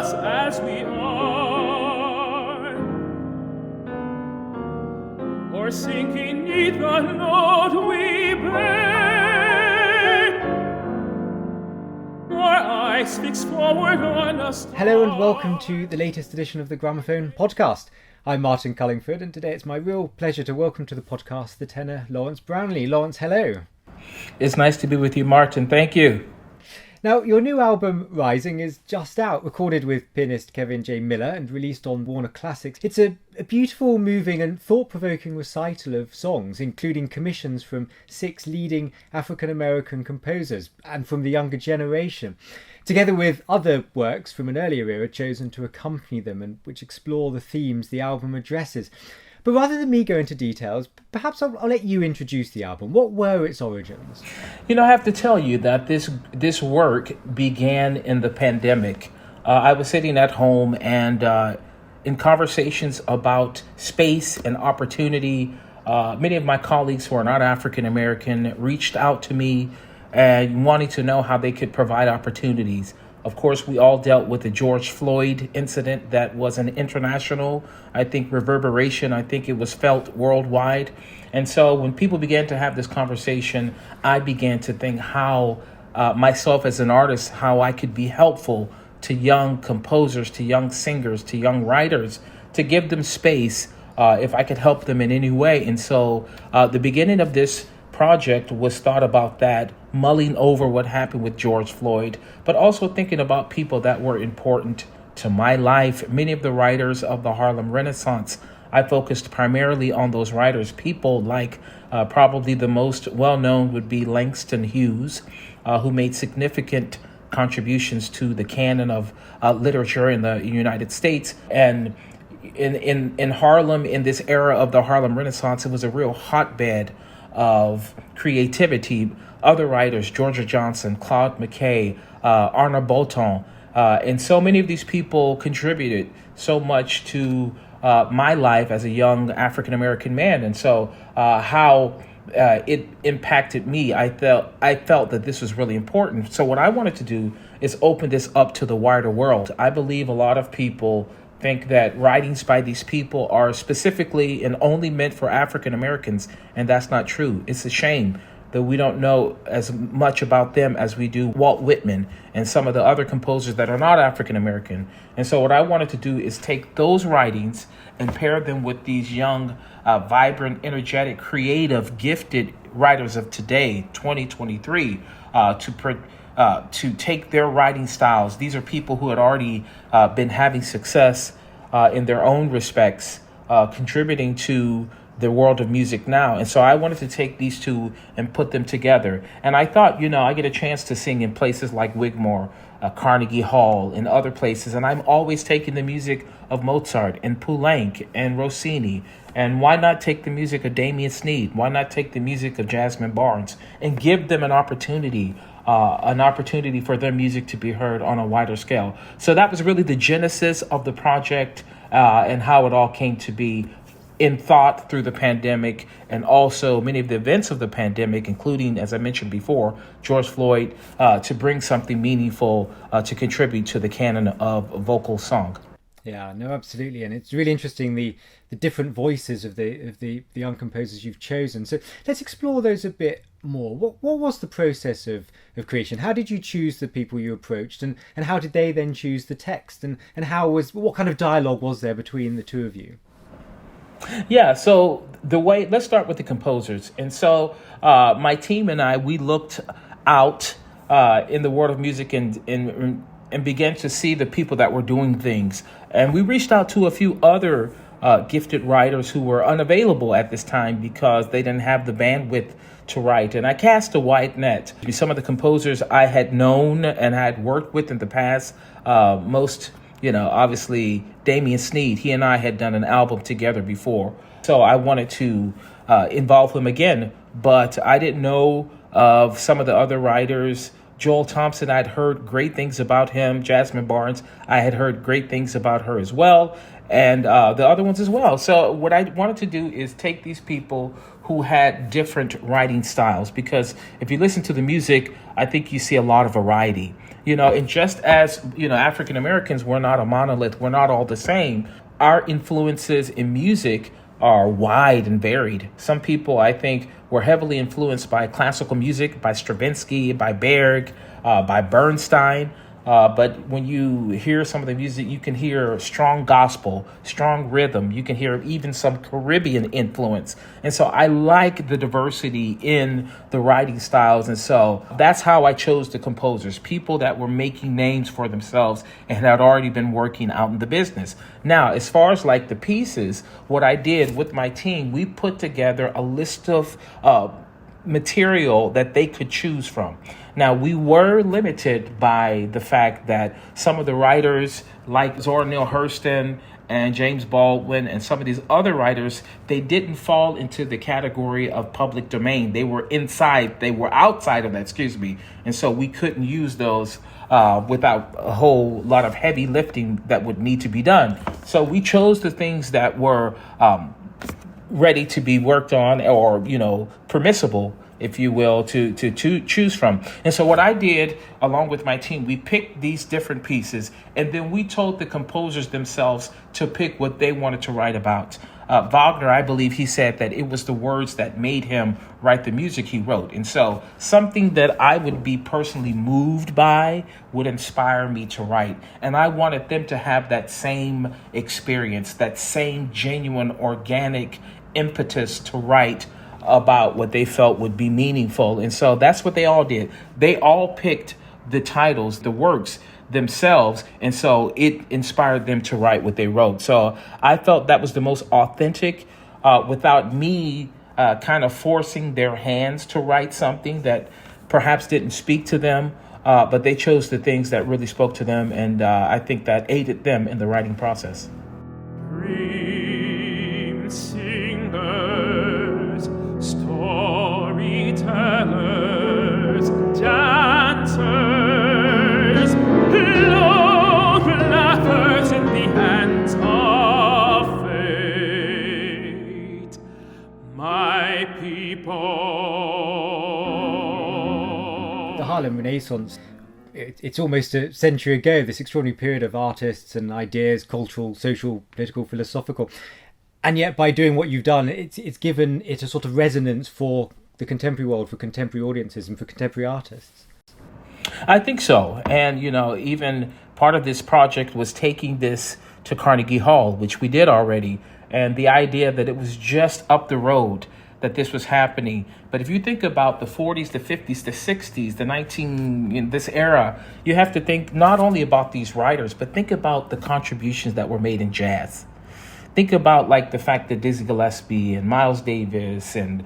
us as we are, or sinking 'neath the note we bear, or eyes fixed forward on us. Hello and welcome to the latest edition of the Gramophone Podcast. I'm Martin Cullingford, and today it's my real pleasure to welcome to the podcast the tenor Lawrence Brownlee. Lawrence, hello. It's nice to be with you, Martin. Thank you. Now, your new album, Rising, is just out, recorded with pianist Kevin J. Miller and released on Warner Classics. It's a beautiful, moving and thought-provoking recital of songs, including commissions from 6 leading African-American composers and from the younger generation, together with other works from an earlier era chosen to accompany them and which explore the themes the album addresses. But rather than me go into details, perhaps I'll let you introduce the album. What were its origins? You know, I have to tell you that this work began in the pandemic. I was sitting at home and in conversations about space and opportunity, many of my colleagues who are not African American reached out to me and wanting to know how they could provide opportunities. Of course, we all dealt with the George Floyd incident that was an international, I think, reverberation. I think it was felt worldwide. And so when people began to have this conversation, I began to think how myself as an artist, how I could be helpful to young composers, to young singers, to young writers, to give them space if I could help them in any way. And so the beginning of this project was thought about that, mulling over what happened with George Floyd, but also thinking about people that were important to my life. Many of the writers of the Harlem Renaissance, I focused primarily on those writers. People like probably the most well-known would be Langston Hughes, who made significant contributions to the canon of literature in the United States. And in Harlem, in this era of the Harlem Renaissance, it was a real hotbed of creativity. Other writers, Georgia Johnson, Claude McKay, Arna Bolton, and so many of these people contributed so much to my life as a young African-American man. And so how it impacted me, I felt that this was really important. So what I wanted to do is open this up to the wider world. I believe a lot of people think that writings by these people are specifically and only meant for African Americans, and that's not true. It's a shame that we don't know as much about them as we do Walt Whitman and some of the other composers that are not African American. And so what I wanted to do is take those writings and pair them with these young, vibrant, energetic, creative, gifted writers of today, 2023, to take their writing styles. These are people who had already been having success in their own respects, contributing to the world of music now. And so I wanted to take these two and put them together. And I thought, I get a chance to sing in places like Wigmore, Carnegie Hall, and other places. And I'm always taking the music of Mozart and Poulenc and Rossini. And why not take the music of Damian Sneed? Why not take the music of Jasmine Barnes and give them an opportunity for their music to be heard on a wider scale? So that was really the genesis of the project and how it all came to be in thought through the pandemic, and also many of the events of the pandemic, including, as I mentioned before, George Floyd, to bring something meaningful to contribute to the canon of vocal song. Yeah, no, absolutely. And it's really interesting, the different voices of the young composers you've chosen. So let's explore those a bit more. What was the process of creation? How did you choose the people you approached, and how did they then choose the text? And what kind of dialogue was there between the two of you? Yeah, so let's start with the composers. And so my team and I, we looked out in the world of music and began to see the people that were doing things. And we reached out to a few other gifted writers who were unavailable at this time because they didn't have the bandwidth to write. And I cast a wide net. Some of the composers I had known and had worked with in the past, obviously Damian Sneed, he and I had done an album together before. So I wanted to involve him again, but I didn't know of some of the other writers. Joel Thompson, I'd heard great things about him. Jasmine Barnes, I had heard great things about her as well, and the other ones as well. So what I wanted to do is take these people who had different writing styles, because if you listen to the music, I think you see a lot of variety. And just as, African Americans, we're not a monolith, we're not all the same. Our influences in music are wide and varied. Some people, I think, were heavily influenced by classical music, by Stravinsky, by Berg, by Bernstein. But when you hear some of the music, you can hear strong gospel, strong rhythm. You can hear even some Caribbean influence. And so I like the diversity in the writing styles. And so that's how I chose the composers, people that were making names for themselves and had already been working out in the business. Now, as far as like the pieces, what I did with my team, we put together a list of material that they could choose from. Now, we were limited by the fact that some of the writers like Zora Neale Hurston and James Baldwin and some of these other writers, they didn't fall into the category of public domain. They were outside of that, And so we couldn't use those without a whole lot of heavy lifting that would need to be done. So we chose the things that were ready to be worked on, or, permissible, if you will, to choose from. And so what I did, along with my team, we picked these different pieces, and then we told the composers themselves to pick what they wanted to write about. Wagner, I believe he said that it was the words that made him write the music he wrote. And so something that I would be personally moved by would inspire me to write. And I wanted them to have that same experience, that same genuine, organic impetus to write about what they felt would be meaningful. And so that's what they all did. They all picked the titles, the works themselves. And so it inspired them to write what they wrote. So I felt that was the most authentic, without me kind of forcing their hands to write something that perhaps didn't speak to them. But they chose the things that really spoke to them. And I think that aided them in the writing process. Dream singers, storytellers, dancers, long laughers in the hands of fate, my people. The Harlem Renaissance, it's almost a century ago, this extraordinary period of artists and ideas, cultural, social, political, philosophical. And yet by doing what you've done, it's given it a sort of resonance for the contemporary world, for contemporary audiences and for contemporary artists. I think so. And, even part of this project was taking this to Carnegie Hall, which we did already. And the idea that it was just up the road that this was happening. But if you think about the 40s, the 50s, the 60s, in this era, you have to think not only about these writers, but think about the contributions that were made in jazz. Think about like the fact that Dizzy Gillespie and Miles Davis and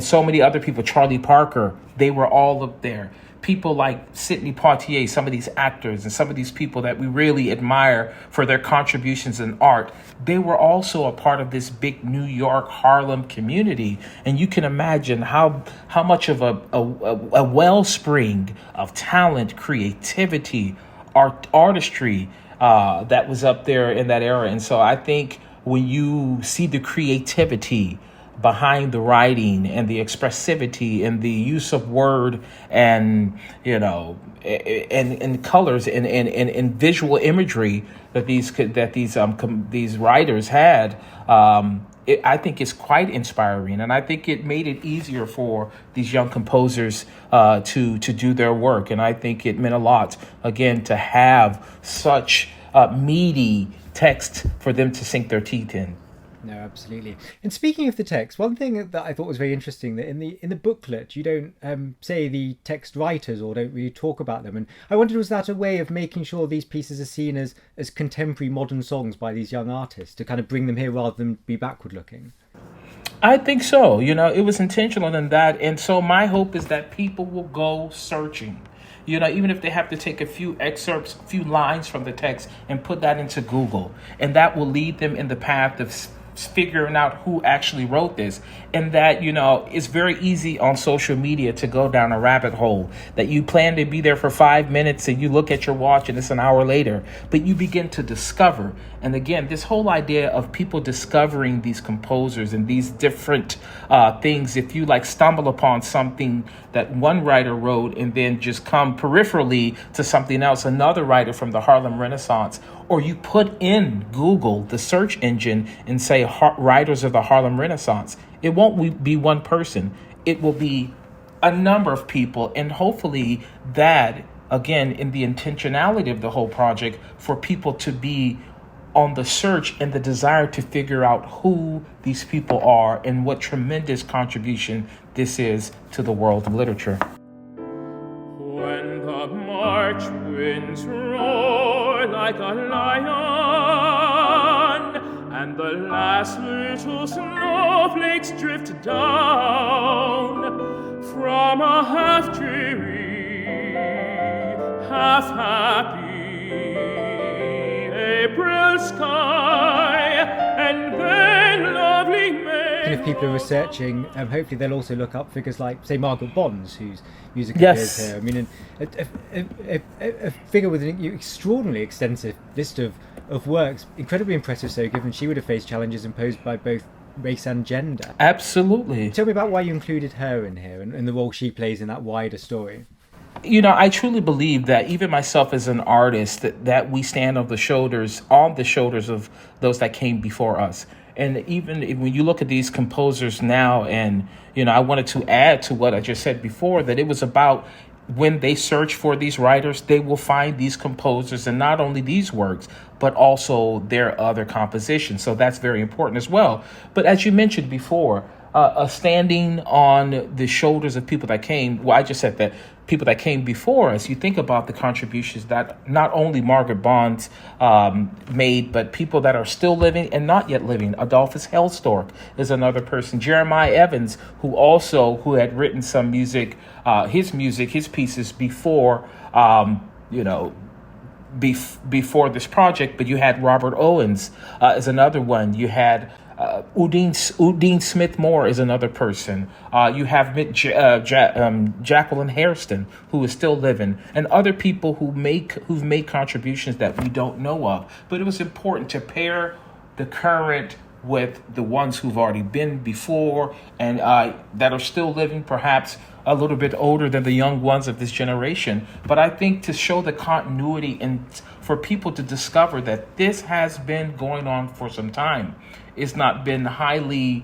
so many other people, Charlie Parker, they were all up there. People like Sidney Poitier, some of these actors and some of these people that we really admire for their contributions in art, they were also a part of this big New York Harlem community. And you can imagine how much of a wellspring of talent, creativity, artistry that was up there in that era. And so I think when you see the creativity behind the writing and the expressivity and the use of word and and colors and visual imagery that these writers had, I think it's quite inspiring, and I think it made it easier for these young composers to do their work. And I think it meant a lot, again, to have such meaty text for them to sink their teeth in. No, absolutely. And speaking of the text, one thing that I thought was very interesting, that in the booklet you don't say the text writers or don't really talk about them. And I wondered, was that a way of making sure these pieces are seen as contemporary modern songs by these young artists, to kind of bring them here rather than be backward looking? I think so. It was intentional in that. And so my hope is that people will go searching. Even if they have to take a few excerpts, a few lines from the text and put that into Google, and that will lead them in the path of figuring out who actually wrote this. And that, it's very easy on social media to go down a rabbit hole that you plan to be there for 5 minutes and you look at your watch and it's an hour later, but you begin to discover. And again, this whole idea of people discovering these composers and these different things, if you stumble upon something that one writer wrote and then just come peripherally to something else, another writer from the Harlem Renaissance, or you put in Google, the search engine, and say writers of the Harlem Renaissance, it won't be one person. It will be a number of people. And hopefully that, again, in the intentionality of the whole project, for people to be on the search and the desire to figure out who these people are and what tremendous contribution this is to the world of literature. When the March winds roar like a lion, and the last little snowflakes drift down from a half dreary, half happy April sky, and then lovely May. And if people are researching, hopefully they'll also look up figures like, say, Margaret Bonds, whose music Yes. appears here. I mean, a figure with an extraordinarily extensive list of works, incredibly impressive so, given she would have faced challenges imposed by both race and gender. Absolutely. Tell me about why you included her in here and the role she plays in that wider story. I truly believe that even myself as an artist, that we stand on the shoulders of those that came before us. And even when you look at these composers now, and, I wanted to add to what I just said before, that it was about when they search for these writers, they will find these composers, and not only these works, but also their other compositions. So that's very important as well. But as you mentioned before, standing on the shoulders of people that came, I just said that people that came before us, you think about the contributions that not only Margaret Bonds made, but people that are still living and not yet living. Adolphus Hellstork is another person. Jeremiah Evans, who had written some music, his pieces before, before this project. But you had Robert Owens is another one. You had Udine Smith Moore is another person. You have Jacqueline Hairston, who is still living, and other people who've made contributions that we don't know of. But it was important to pair the current with the ones who've already been before and that are still living, perhaps a little bit older than the young ones of this generation. But I think to show the continuity and for people to discover that this has been going on for some time. It hasn't been highlighted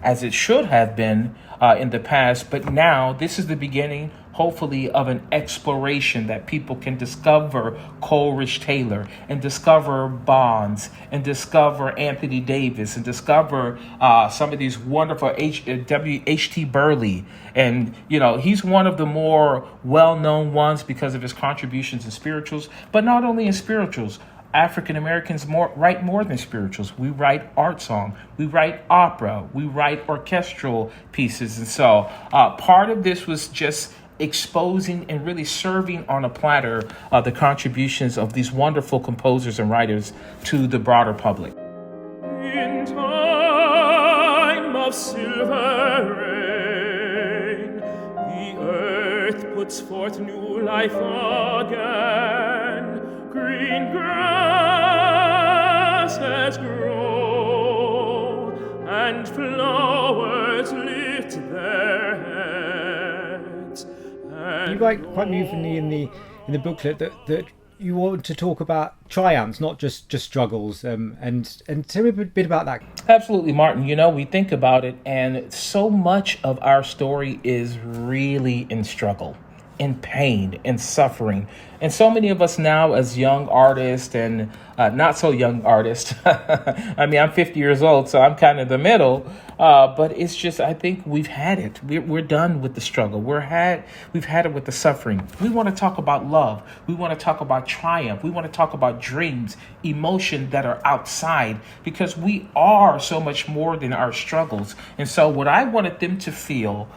as it should have been in the past, but now this is the beginning, hopefully, of an exploration that people can discover Coleridge Taylor and discover Bonds and discover Anthony Davis and discover some of these wonderful W.H.T. Burleigh. And, he's one of the more well-known ones because of his contributions in spirituals, but not only in spirituals. African Americans write more than spirituals. We write art song, we write opera, we write orchestral pieces. And so part of this was just exposing and really serving on a platter the contributions of these wonderful composers and writers to the broader public. In time of silver rain, the earth puts forth new life again. Green grasses grow, and flowers lift their heads. You write quite movingly in the booklet that you want to talk about triumphs, not just struggles. And tell me a bit about that. Absolutely, Martin. We think about it, and so much of our story is really in struggle, in pain, in suffering. And so many of us now as young artists and not so young artists, I mean, I'm 50 years old, so I'm kind of in the middle, but it's just, I think we've had it. We're done with the struggle. We've had it with the suffering. We want to talk about love. We want to talk about triumph. We want to talk about dreams, emotion that are outside, because we are so much more than our struggles. And so what I wanted them to feel,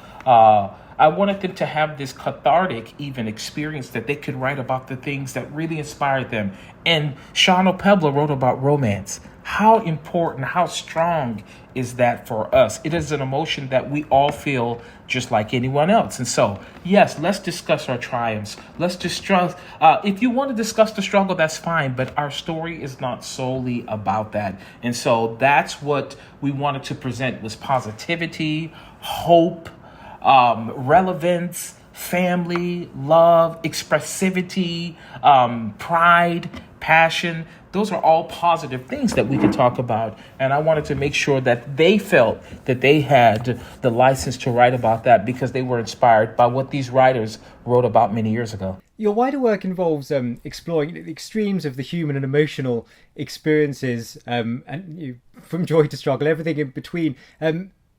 I wanted them to have this cathartic even experience that they could write about the things that really inspired them. And Sean O'Pebble wrote about romance. How important, how strong is that for us? It is an emotion that we all feel just like anyone else. And so, yes, let's discuss our triumphs. Let's discuss, if you want to discuss the struggle, that's fine, but our story is not solely about that. And so that's what we wanted to present, was positivity, hope, relevance, family, love, expressivity, pride, passion. Those are all positive things that we can talk about. And I wanted to make sure that they felt that they had the license to write about that because they were inspired by what these writers wrote about many years ago. Your wider work involves exploring the extremes of the human and emotional experiences, and from joy to struggle, everything in between.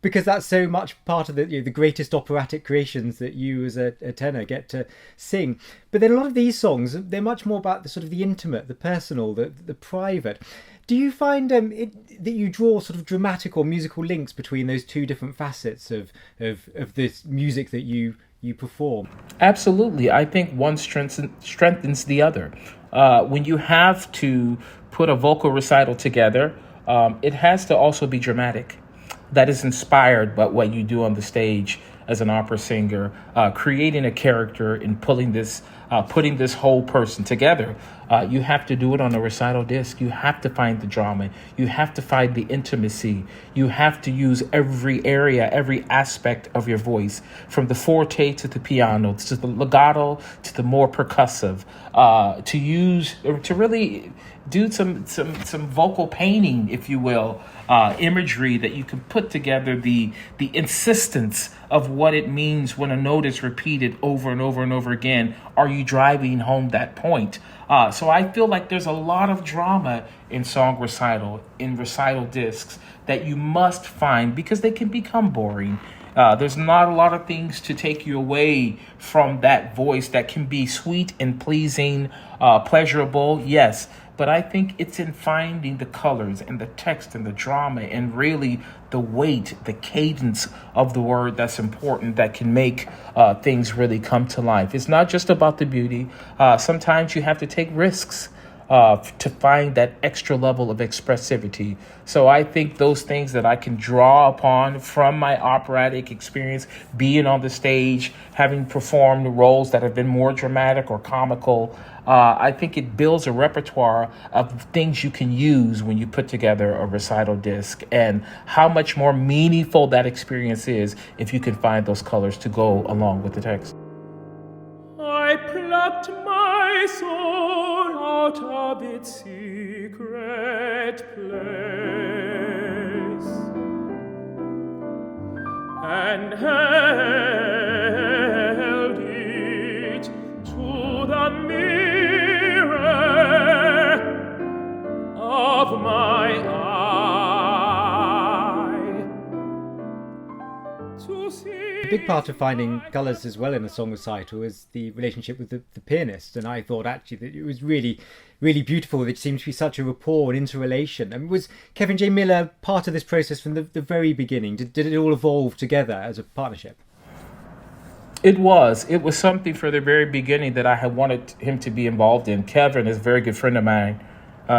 Because that's so much part of the greatest operatic creations that you as a tenor get to sing. But then a lot of these songs, they're much more about the sort of the intimate, the personal, the private. Do you find that you draw sort of dramatic or musical links between those two different facets of this music that you perform? Absolutely. I think one strengthens the other. When you have to put a vocal recital together, it has to also be dramatic. That is inspired by what you do on the stage as an opera singer, creating a character and putting this whole person together. You have to do it on a recital disc. You have to find the drama. You have to find the intimacy. You have to use every area, every aspect of your voice, from the forte to the piano, to the legato, to the more percussive, to really do some vocal painting, if you will, imagery that you can put together, the insistence of what it means when a note is repeated over and over and over again. Are you driving home that point? So I feel like there's a lot of drama in song recital, in recital discs, that you must find because they can become boring. There's not a lot of things to take you away from that voice that can be sweet and pleasing, pleasurable, yes. But I think it's in finding the colors and the text and the drama and really the weight, the cadence of the word that's important, that can make things really come to life. It's not just about the beauty. Sometimes you have to take risks to find that extra level of expressivity. So I think those things that I can draw upon from my operatic experience, being on the stage, having performed roles that have been more dramatic or comical, I think it builds a repertoire of things you can use when you put together a recital disc, and how much more meaningful that experience is if you can find those colors to go along with the text. I plucked my soul out of its secret place and held it to the mirror of my eye to see. A big part of finding colours as well in a song recital is the relationship with the pianist, and I thought actually that it was really, really beautiful. There seemed to be such a rapport and interrelation. And was Kevin J. Miller part of this process from the very beginning? Did it all evolve together as a partnership? It was something for the very beginning that I had wanted him to be involved in. Kevin is a very good friend of mine.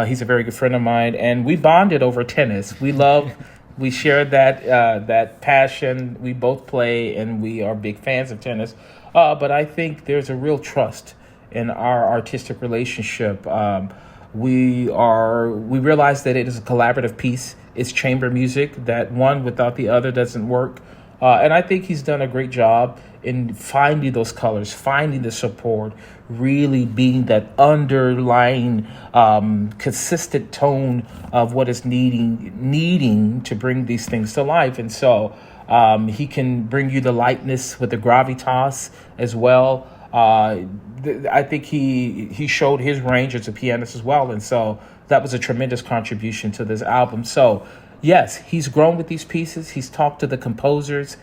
He's a very good friend of mine, and we bonded over tennis. We share that passion. We both play, and we are big fans of tennis. But I think there's a real trust in our artistic relationship. We realize that it is a collaborative piece. It's chamber music, that one without the other doesn't work. And I think he's done a great job in finding those colors, finding the support, really being that underlying consistent tone of what is needing to bring these things to life. And so he can bring you the lightness with the gravitas as well. I think he showed his range as a pianist as well. And so that was a tremendous contribution to this album. So yes, he's grown with these pieces. He's talked to the composers.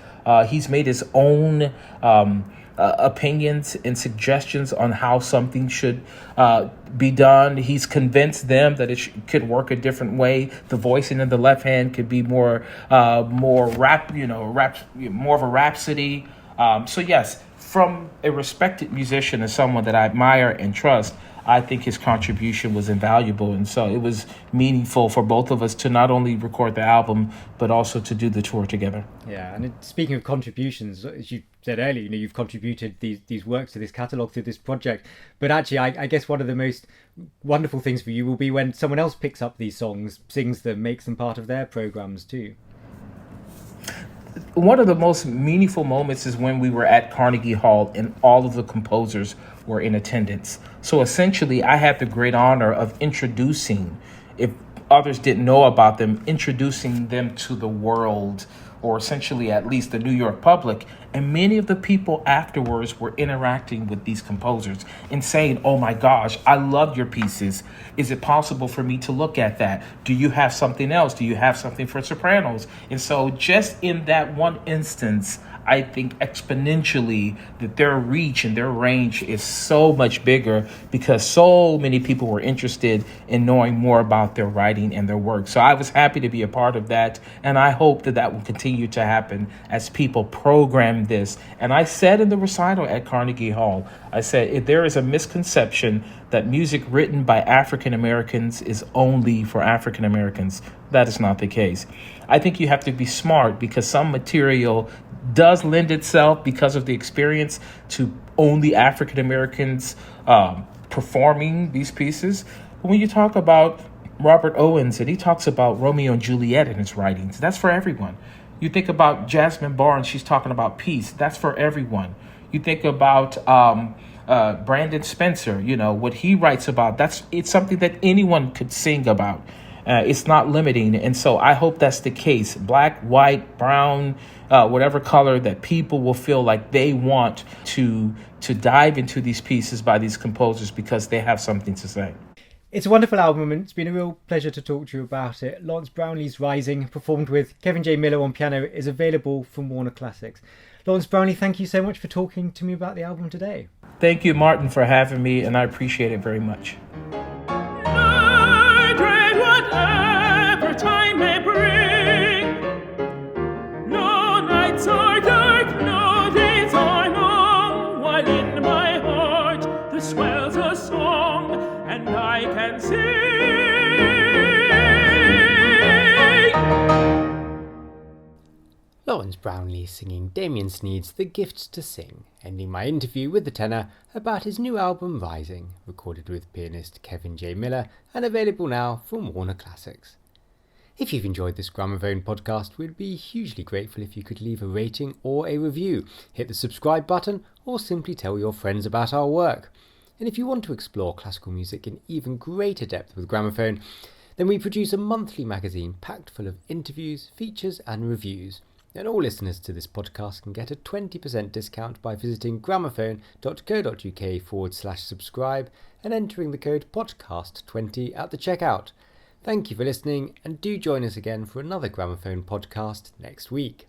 He's made his own opinions and suggestions on how something should be done. He's convinced them that it could work a different way. The voicing in the left hand could be more of a rhapsody. So yes, from a respected musician and someone that I admire and trust, I think his contribution was invaluable. And so it was meaningful for both of us to not only record the album, but also to do the tour together. Yeah, and speaking of contributions, as you said earlier, you've contributed these works to this catalogue through this project. But actually, I guess one of the most wonderful things for you will be when someone else picks up these songs, sings them, makes them part of their programmes too. One of the most meaningful moments is when we were at Carnegie Hall and all of the composers were in attendance. So essentially, I had the great honor of introducing, if others didn't know about them, introducing them to the world, or essentially at least the New York public. And many of the people afterwards were interacting with these composers and saying, oh my gosh, I love your pieces. Is it possible for me to look at that? Do you have something else? Do you have something for sopranos? And so just in that one instance, I think exponentially that their reach and their range is so much bigger because so many people were interested in knowing more about their writing and their work. So I was happy to be a part of that, and I hope that that will continue to happen as people program this. And I said in the recital at Carnegie Hall, I said, if there is a misconception that music written by African Americans is only for African Americans, that is not the case. I think you have to be smart because some material does lend itself, because of the experience, to only African Americans performing these pieces. But when you talk about Robert Owens and he talks about Romeo and Juliet in his writings, that's for everyone. You think about Jasmine Barnes, she's talking about peace, that's for everyone. You think about Brandon Spencer, what he writes about, it's something that anyone could sing about. It's not limiting. And so I hope that's the case. Black, white, brown, whatever color, that people will feel like they want to dive into these pieces by these composers because they have something to say. It's a wonderful album, and it's been a real pleasure to talk to you about it. Lawrence Brownlee's Rising, performed with Kevin J. Miller on piano, is available from Warner Classics. Lawrence Brownlee, thank you so much for talking to me about the album today. Thank you, Martin, for having me, and I appreciate it very much. Whatever time may bring, no nights are dark, no days are long, while in my heart there swells a song, and I can sing. Lawrence Brownlee singing Damien Sneed's The Gift to Sing, ending my interview with the tenor about his new album Rising, recorded with pianist Kevin J. Miller and available now from Warner Classics. If you've enjoyed this Gramophone podcast, we'd be hugely grateful if you could leave a rating or a review, hit the subscribe button, or simply tell your friends about our work. And if you want to explore classical music in even greater depth with Gramophone, then we produce a monthly magazine packed full of interviews, features and reviews. And all listeners to this podcast can get a 20% discount by visiting gramophone.co.uk/subscribe and entering the code podcast20 at the checkout. Thank you for listening, and do join us again for another Gramophone podcast next week.